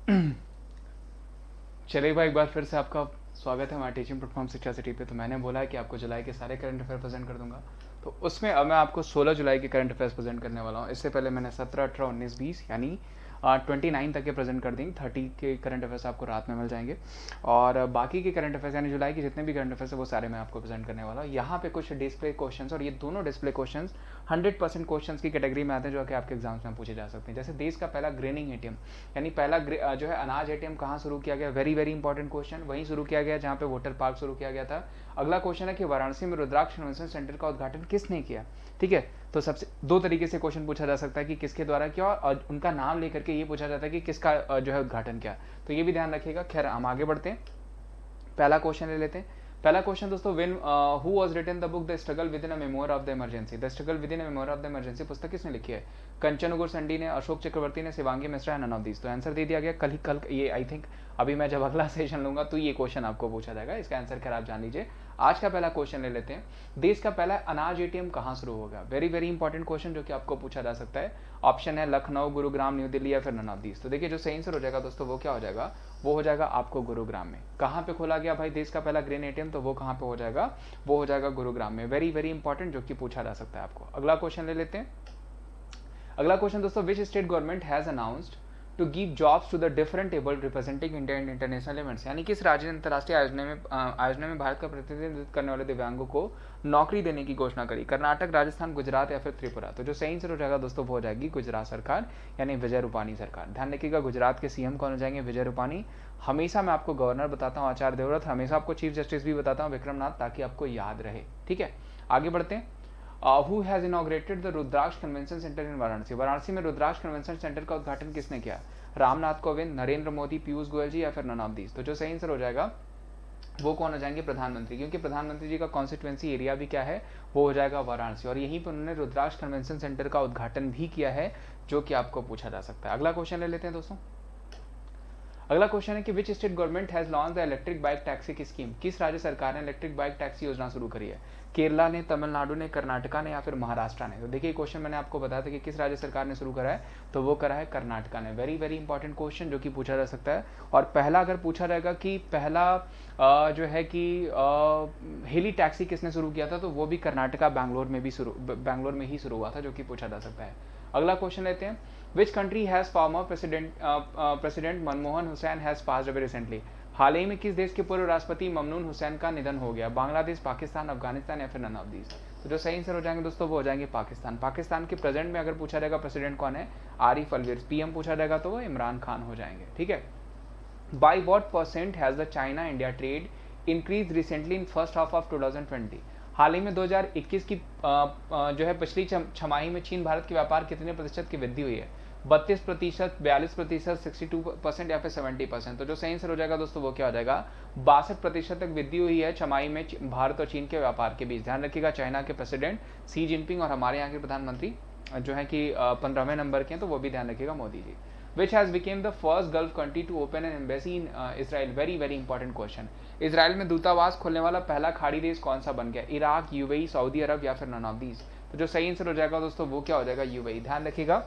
चलिए भाई, एक बार फिर से आपका स्वागत है हमारे टीचिंग प्लेटफॉर्म शिक्षा सिटी पे। तो मैंने बोला है कि आपको जुलाई के सारे करंट अफेयर प्रेजेंट कर दूंगा। तो उसमें अब मैं आपको 16 जुलाई के करंट अफेयर्स प्रेजेंट करने वाला हूँ। इससे पहले मैंने 17, 18, 19, 20 यानी 29 तक के प्रेजेंट कर देंगे। 30 के करंट अफेयर्स आपको रात में मिल जाएंगे। और बाकी के करंट अफेयर्स यानी जुलाई के जितने भी करंट अफेयर्स है वो सारे मैं आपको प्रेजेंट करने वाला हूँ। यहाँ पे कुछ डिस्प्ले क्वेश्चंस, और ये दोनों डिस्प्ले क्वेश्चंस 100% क्वेश्चंस की कैटेगरी में आते हैं जो कि आपके एग्जाम्स में पूछे जा सकते हैं। जैसे देश का पहला ग्रेनिंग एटीएम यानी पहला जो है अनाज एटीएम कहाँ शुरू किया गया, वेरी वेरी इंपॉर्टेंट क्वेश्चन। वहीं शुरू किया गया जहाँ पे वोटर पार्क शुरू किया गया था। अगला क्वेश्चन है कि वाराणसी में रुद्राक्ष कन्वेंशन सेंटर का उद्घाटन किसने किया। ठीक है, तो सबसे दो तरीके से क्वेश्चन पूछा जा सकता है कि किसके द्वारा किया, और उनका नाम लेकर के ये पूछा जाता है कि किसका जो है उद्घाटन किया। तो ये भी ध्यान रखिएगा। खैर, हम आगे बढ़ते हैं, पहला क्वेश्चन ले लेते हैं। पहला क्वेश्चन दोस्तों, when who was written the book the struggle within a memoir of the emergency. The struggle within a memoir of the emergency पुस्तक किसने लिखी है? कंचन उगुर संडी ने, अशोक चक्रवर्ती ने, Shivangi Mishra, none of these. तो आंसर दे दिया गया। कल ये आई थिंक अभी मैं जब अगला सेशन लूंगा तो ये क्वेश्चन आपको पूछा जाएगा। इसका आंसर खैर आप जान लीजिए। आज का पहला क्वेश्चन ले लेते हैं। देश का पहला अनाज एटीएम कहाँ शुरू होगा? वेरी वेरी इंपॉर्टेंट क्वेश्चन जो कि आपको पूछा जा सकता है। ऑप्शन है लखनऊ, गुरुग्राम, न्यू दिल्ली या फिर नन ऑफ दीज। तो देखिए, जो सही आंसर हो जाएगा दोस्तों वो क्या हो जाएगा? वो हो जाएगा आपको गुरुग्राम में। कहाँ पे खोला गया भाई देश का पहला ग्रेन एटीएम? तो वो कहाँ पे हो जाएगा? वो हो जाएगा गुरुग्राम में। वेरी वेरी इंपॉर्टेंट जो कि पूछा जा सकता है आपको। अगला क्वेश्चन ले लेते हैं। अगला क्वेश्चन दोस्तों, which state government has announced to give jobs to the different abled representing India in international events. यानी किस राज्य ने अंतर्राष्ट्रीय आयोजन में भारत का प्रतिनिधित्व करने वाले दिव्यांगों को नौकरी देने की घोषणा करी? कर्नाटक, राजस्थान, गुजरात या फिर त्रिपुरा। तो जो सही आंसर हो जाएगा दोस्तों वो हो जाएगी गुजरात सरकार, यानी विजय रूपानी सरकार। ध्यान रखिएगा, गुजरात के सीएम कौन हो जाएंगे? विजय रूपानी। हमेशा मैं आपको गवर्नर बताता हूँ आचार्य देवव्रत, हमेशा आपको चीफ जस्टिस भी बताता हूँ विक्रमनाथ, ताकि आपको याद रहे। ठीक है, आगे बढ़ते हैं। Who has inaugurated the Rudraksh convention centre in Varanasi. Varanasi में रुद्राक्ष कन्वेंशन सेंटर का उद्घाटन किसने किया? रामनाथ कोविंद, नरेंद्र मोदी, पीयूष गोयल जी या फिर नन ऑफ दीज। तो जो सही आंसर हो जाएगा वो कौन हो जाएंगे? प्रधानमंत्री, क्योंकि प्रधानमंत्री जी का कॉन्स्टिट्यूएंसी एरिया भी क्या है? वो हो जाएगा वाराणसी, और यहीं पर उन्होंने रुद्राक्ष कन्वेंशन सेंटर का उद्घाटन भी किया है, जो कि आपको पूछा जा सकता है। अगला क्वेश्चन ले लेते हैं दोस्तों। अगला क्वेश्चन है कि विच state government has launch the electric bike taxi की स्कीम। किस राज्य सरकार ने इलेक्ट्रिक बाइक टैक्सी योजना शुरू करी है? केरला ने, तमिलनाडु ने, कर्नाटका ने या फिर महाराष्ट्र ने। तो देखिए, क्वेश्चन मैंने आपको बताया था कि किस राज्य सरकार ने शुरू करा है, तो वो करा है कर्नाटका ने। वेरी वेरी इंपॉर्टेंट क्वेश्चन जो कि पूछा जा सकता है। और पहला अगर पूछा जाएगा कि पहला जो है कि हेली टैक्सी किसने शुरू किया था, तो वो भी कर्नाटका बैंगलोर में ही शुरू हुआ था, जो कि पूछा जा सकता है। अगला क्वेश्चन लेते हैं। Which country has former president Manmohan Hussain has passed away recently. हाल ही में किस देश के पूर्व राष्ट्रपति ममनून हुसैन का निधन हो गया? बांग्लादेश, पाकिस्तान, अफगानिस्तान या फिर नन ऑफ दीज। तो जो सही आंसर हो जाएंगे दोस्तों वो हो जाएंगे पाकिस्तान। पाकिस्तान के प्रेजेंट में अगर पूछा जाएगा प्रेसिडेंट कौन है? आरिफ अलवीर। पीएम पूछा जाएगा तो वो इमरान खान हो जाएंगे। ठीक है, by what percent has the China India trade increase recently in first half of 2020। हाल ही में 2021 की जो है पिछली छमाही में चीन भारत के व्यापार कितने प्रतिशत की वृद्धि हुई है? 32%, 42%, 62% या फिर 70%। तो जो सही आंसर हो जाएगा दोस्तों वो क्या हो जाएगा? 62% तक वृद्धि हुई है छमाही में भारत और चीन के व्यापार के बीच। ध्यान रखिएगा, चाइना के प्रेसिडेंट सी जिनपिंग और हमारे यहाँ के प्रधानमंत्री जो है कि 15वें नंबर के हैं, तो वो भी ध्यान रखिएगा, Modi ji. Which has became the first Gulf country to open an embassy in Israel? Very very important question. Israel में दूतावास खोलने वाला पहला खाड़ी देश कौन सा बन गया? इराक, यूएई, सऊदी अरब या फिर नन ऑफ दीज। तो जो सही आंसर हो जाएगा दोस्तों वो क्या हो जाएगा? यूएई। ध्यान रखिएगा,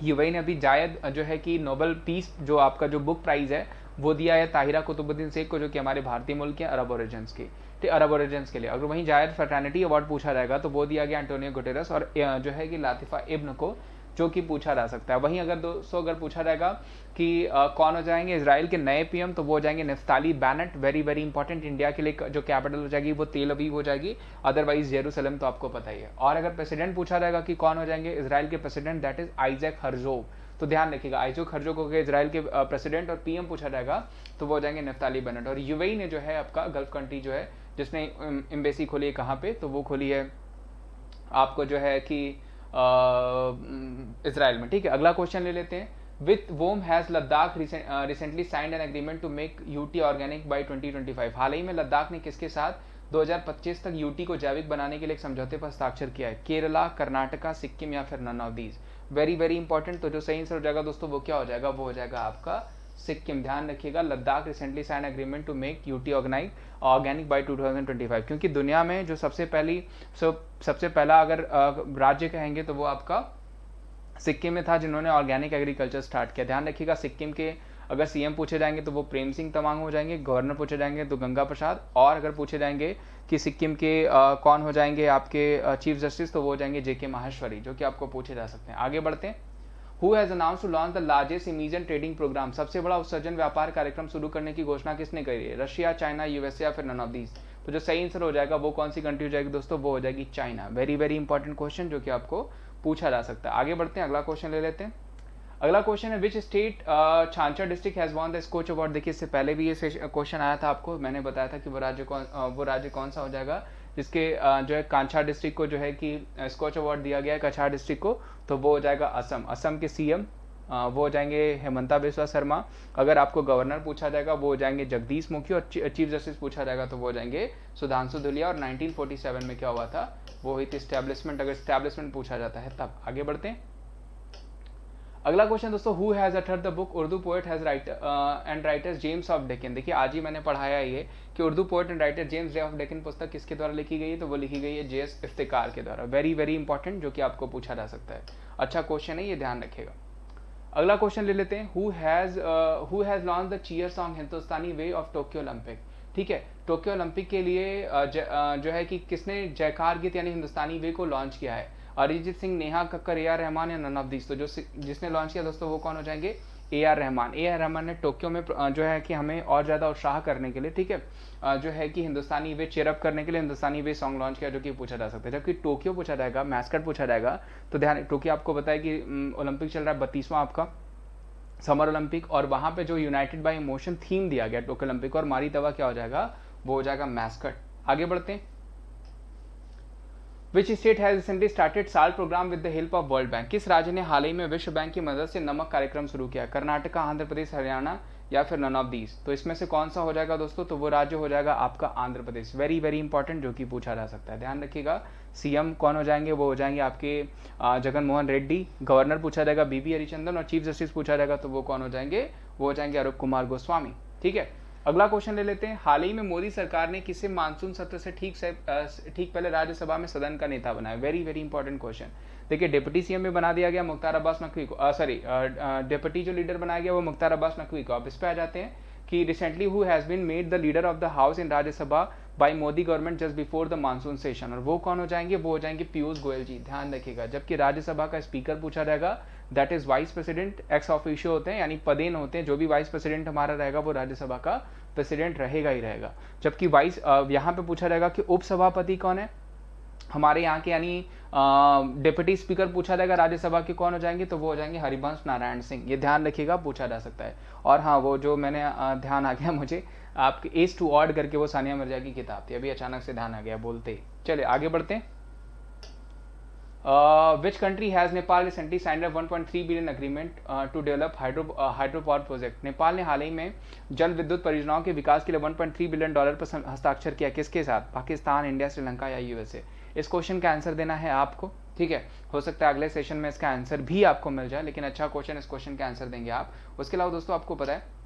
यूएई ने अभी जायद जो है कि नोबेल पीस जो आपका जो बुक प्राइज है वो दिया है ताहिरा कुतुबुद्दीन शेख को, जो कि हमारे भारतीय मुल्क के अरब ओरिजिन्स के लिए। अगर वहीं जायद फर्टर्निटी अवार्ड पूछा जाएगा तो वो दिया गया एंटोनियो गुटेरस और जो है कि लातिफा इब्न को, जो कि पूछा जा सकता है। वहीं अगर दोस्तों अगर पूछा जाएगा कि कौन हो जाएंगे इसराइल के नए पीएम, तो वो हो जाएंगे Naftali Bennett. Very very important, India के लिए जो कैपिटल हो जाएगी वो तेल अवीव हो जाएगी, अदरवाइज जेरूसलम तो आपको पता ही है। और अगर प्रेसिडेंट पूछा जाएगा कि कौन हो जाएंगे इसराइल के president, that is Isaac Herzog. तो ध्यान रखिएगा, आइजैक हर्जोग हो गए इसराइल के प्रेसिडेंट, और पीएम पूछा जाएगा तो वो हो जाएंगे नफ्ताली बेनेट। और यूएई ने जो है आपका गल्फ कंट्री जो है जिसने एम्बेसी खोली है कहाँ पे, तो वो खोली है आपको जो है कि इसराइल में। ठीक है, अगला क्वेश्चन ले लेते हैं। With whom has Ladakh recently signed an agreement to make UT organic by 2025। हाल ही में लद्दाख ने किसके साथ 2025 तक यूटी को जैविक बनाने के लिए एक समझौते पर हस्ताक्षर किया है? केरला, कर्नाटका, सिक्किम या फिर none of these. Very very important. तो जो सही आंसर हो जाएगा दोस्तों वो क्या हो जाएगा? वो हो जाएगा आपका सिक्किम। ध्यान रखिएगा, Ladakh recently sign agreement to make UT organic by 2025, क्योंकि दुनिया में जो सबसे पहला अगर राज्य कहेंगे तो वो आपका सिक्किम में था जिन्होंने ऑर्गेनिक एग्रीकल्चर स्टार्ट किया। ध्यान रखिएगा, सिक्किम के अगर सीएम पूछे जाएंगे तो वो प्रेम सिंह तमांग हो जाएंगे, गवर्नर पूछे जाएंगे तो गंगा प्रसाद, और अगर पूछे जाएंगे कि सिक्किम के कौन हो जाएंगे आपके चीफ जस्टिस, तो वो हो जाएंगे जेके माहेश्वरी, जो कि आपको पूछे जा सकते हैं। आगे बढ़ते हैं। Who has announce to launch the largest emission trading program, सबसे बड़ा उत्सर्जन व्यापार कार्यक्रम शुरू करने की घोषणा किसने करी है? रशिया, चाइना, यूएसए या फिर नन ऑफ दीज? तो जो सही आंसर हो जाएगा वो कौन सी कंट्री हो जाएगी दोस्तों? वो हो जाएगी China. Very very important question जो कि आपको पूछा जा सकता है। आगे बढ़ते हैं, अगला क्वेश्चन ले लेते हैं। अगला क्वेश्चन है which state Chancha district has won the Skoch award. देखिए इससे पहले भी ये क्वेश्चन आया था आपको, मैंने बताया था कि वो राज्य कौन सा हो जाएगा जिसके जो है कांछा डिस्ट्रिक्ट को जो है कि स्कोच अवार्ड दिया गया है कछार डिस्ट्रिक्ट को, तो वो हो जाएगा असम। असम के सीएम वो हो जाएंगे हेमंता बिस्वा शर्मा। अगर आपको गवर्नर पूछा जाएगा वो हो जाएंगे जगदीश मुखी, और चीफ जस्टिस पूछा जाएगा तो वो हो जाएंगे सुधांशु धुलिया। और 1947 में क्या हुआ था? वो हुई थी स्टैब्लिशमेंट, अगर स्टैब्लिशमेंट पूछा जाता है तब। आगे बढ़ते हैं। अगला क्वेश्चन दोस्तों, who has authored the book Urdu poet has and writer James of Deccan. देखिए आज ही मैंने पढ़ाया ये कि Urdu poet and writer James of Deccan पुस्तक किसके द्वारा लिखी गई है? तो वो लिखी गई है जेएस इफ्तिकार के द्वारा। वेरी वेरी इंपॉर्टेंट, जो कि आपको पूछा जा सकता है। अच्छा क्वेश्चन है, ये ध्यान रखिएगा। अगला क्वेश्चन ले लेते हैं। Who has launch the cheer song Hindustani way of Tokyo Olympic. ठीक है, टोक्यो ओलंपिक के लिए जो है कि किसने जयकार गीत यानी हिंदुस्तानी वे को लॉन्च किया है? अरिजीत सिंह, नेहा कक्कर, ए आर रहमान या नन ऑफ दीस? तो जिसने लॉन्च किया दोस्तों वो कौन हो जाएंगे? A R Rahman. A R Rahman ने टोक्यो में जो है कि हमें और ज़्यादा उत्साह करने के लिए, ठीक है, जो है कि हिंदुस्तानी वे चेयरअप करने के लिए हिंदुस्तानी वे सॉन्ग लॉन्च किया, जो कि पूछा जा सकता है। जबकि टोक्यो पूछा जाएगा, मैस्कट पूछा जाएगा, तो ध्यान, टोक्यो आपको बताया कि ओलंपिक चल रहा है 32वां आपका समर ओलंपिक, और वहां पे जो यूनाइटेड बाय इमोशन थीम दिया गया टोक्यो ओलंपिक, और मारी तवा क्या हो जाएगा? वो हो जाएगा मैस्कट। आगे बढ़ते हैं। Which state has recently started साल programme with the help of World Bank. किस राज्य ने हाल ही में विश्व बैंक की मदद से नमक कार्यक्रम शुरू किया? कर्नाटका, आंध्र प्रदेश, हरियाणा या फिर नन ऑफ दीज? तो इसमें से कौन सा हो जाएगा दोस्तों? तो वो राज्य हो जाएगा आपका Andhra Pradesh. Very very important, जो कि पूछा जा सकता है। ध्यान रखिएगा। सीएम कौन हो जाएंगे? वो हो जाएंगे आपके जगन मोहन रेड्डी। गवर्नर पूछा जाएगा बीबी हरिचंदन, और चीफ जस्टिस पूछा जाएगा तो वो कौन हो जाएंगे? वो हो जाएंगे अरूप कुमार गोस्वामी। ठीक है, अगला क्वेश्चन ले लेते हैं। हाल ही में मोदी सरकार ने किसे मानसून सत्र से ठीक पहले राज्यसभा में सदन का नेता बनाया? Very very important question. देखिए डिप्टी सीएम में बना दिया गया मुख्तार अब्बास नकवी को, सॉरी डिप्टी जो लीडर बनाया गया वो मुख्तार अब्बास नकवी को। अब इस पे आ जाते हैं कि recently who has been made the leader of the house in Rajya Sabha by Modi government just before the monsoon session, और वो कौन हो जाएंगे? वो हो जाएंगे पीयूष गोयल जी। ध्यान रखिएगा। जबकि राज्यसभा का स्पीकर पूछा जाएगा, that is vice president, ex officio होते हैं, यानी पदेन होते हैं। जो भी वाइस प्रेसिडेंट हमारा रहेगा वो राज्यसभा का प्रेसिडेंट रहेगा ही रहेगा। जबकि वाइस यहाँ पे पूछा जाएगा कि उपसभापति कौन है हमारे यहाँ के, यानी डिप्टी स्पीकर पूछा जाएगा राज्यसभा के कौन हो जाएंगे? तो वो हो जाएंगे हरिवंश नारायण सिंह। ये ध्यान रखिएगा, पूछा जा सकता है। और हाँ, वो जो मैंने ध्यान आ गया मुझे, आपके एज टू ऑड करके वो सानिया मिर्जा की किताब थी, अभी अचानक से ध्यान आ गया बोलते ही। चलिए आगे बढ़ते हैं। which country has Nepal recently signed a 1.3 billion agreement to develop hydropower project? Nepal ने हाल ही में जल विद्युत परियोजनाओं के विकास के लिए 1.3 बिलियन डॉलर पर हस्ताक्षर किया। किसके साथ? पाकिस्तान, इंडिया, श्रीलंका या यूएसए? इस क्वेश्चन का आंसर देना है आपको। ठीक है, हो सकता है अगले सेशन में इसका आंसर भी आपको मिल जाए, लेकिन अच्छा क्वेश्चन, इस क्वेश्चन का आंसर देंगे आप। उसके अलावा दोस्तों आपको पता है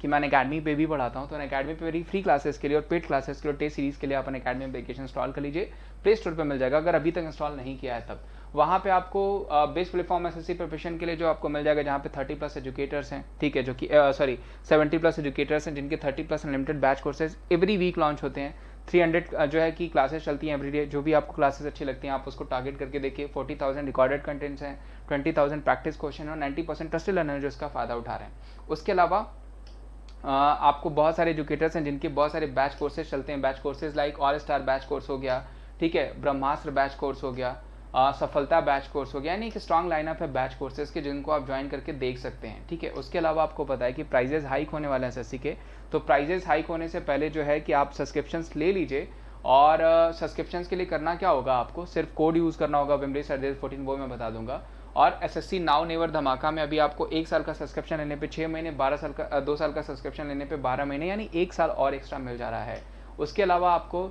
कि मैं अकेडमी पे भी पढ़ाता हूँ, तो अकेडमी पे मेरी फ्री क्लासेस के लिए और पेड क्लासेस के लिए, टेस्ट सीरीज के लिए आप अकेडमी एप्लीकेशन इंस्टॉल कर लीजिए। प्ले स्टोर पे मिल जाएगा, अगर अभी तक इंस्टॉल नहीं किया है तब। वहाँ पे आपको बेस्ट प्लेटफॉर्म एसएससी प्रिपरेशन के लिए जो आपको मिल जाएगा, जहाँ पे 30+ एजुकेटर्स हैं, ठीक है, जो कि 70+ एजुकेटर्स हैं, जिनके 30+ unlimited batch courses every week launch होते हैं। 300 जो है कि क्लासेस चलती हैं एवरीडे। जो भी आपको क्लासेस अच्छी लगती हैं आप उसको टारगेट करके देखिए। 40,000 रिकॉर्डेड कंटेंट्स हैं, 20,000 प्रैक्टिस क्वेश्चन और 90% ट्रस्टेड लर्नर जो इसका फ़ायदा उठा रहे हैं। उसके अलावा आपको बहुत सारे एजुकेटर्स हैं जिनके बहुत सारे बैच कोर्सेज चलते हैं। Batch courses like all star batch course हो गया, ठीक है, ब्रह्मास्त्र बैच कोर्स हो गया, सफलता बैच कोर्स हो गया, यानी एक स्ट्रॉन्ग लाइनअप है बैच कोर्सेज के, जिनको आप ज्वाइन करके देख सकते हैं। ठीक है, उसके अलावा आपको पता है कि प्राइजेस हाइक होने वाले हैं एसएससी के, तो प्राइजेस हाइक होने से पहले जो है कि आप सब्सक्रिप्शंस ले लीजिए। और सब्सक्रिप्शंस के लिए करना क्या होगा, आपको सिर्फ कोड यूज़ करना होगा wimrace@14, वो मैं बता दूंगा। और एसएससी नाउ नेवर धमाका में अभी आपको 1 साल का सब्सक्रिप्शन लेने पे 6 महीने, 2 साल का सब्सक्रिप्शन लेने पे 12 महीने, यानी 1 साल और एक्स्ट्रा मिल जा रहा है। उसके अलावा आपको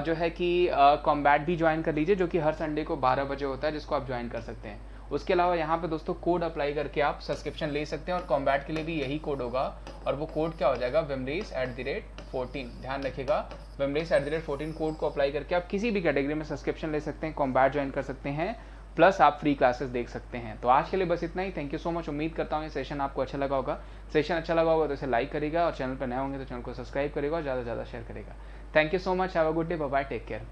जो है कि कॉम्बैट भी ज्वाइन कर लीजिए, जो कि हर संडे को 12 बजे होता है, जिसको आप ज्वाइन कर सकते हैं। उसके अलावा यहाँ पे दोस्तों कोड अप्लाई करके आप सब्सक्रिप्शन ले सकते हैं, और कॉम्बैट के लिए भी यही कोड होगा, और वो कोड क्या हो जाएगा, wimrace@14। ध्यान रखिएगा, wimrace@14 कोड को अप्लाई करके आप किसी भी कैटेगरी में सब्सक्रिप्शन ले सकते हैं, कॉम्बैट ज्वाइन कर सकते हैं, प्लस आप फ्री क्लासेस देख सकते हैं। तो आज के लिए बस इतना ही। Thank you so much. उम्मीद करता हूँ ये सेशन आपको अच्छा लगा होगा। सेशन अच्छा लगा होगा तो इसे लाइक करेगा और चैनल पर नए होंगे तो चैनल को सब्सक्राइब करेगा और ज़्यादा से ज़्यादा शेयर करेगा। Thank you so much. Have a good day. Bye bye. Take care.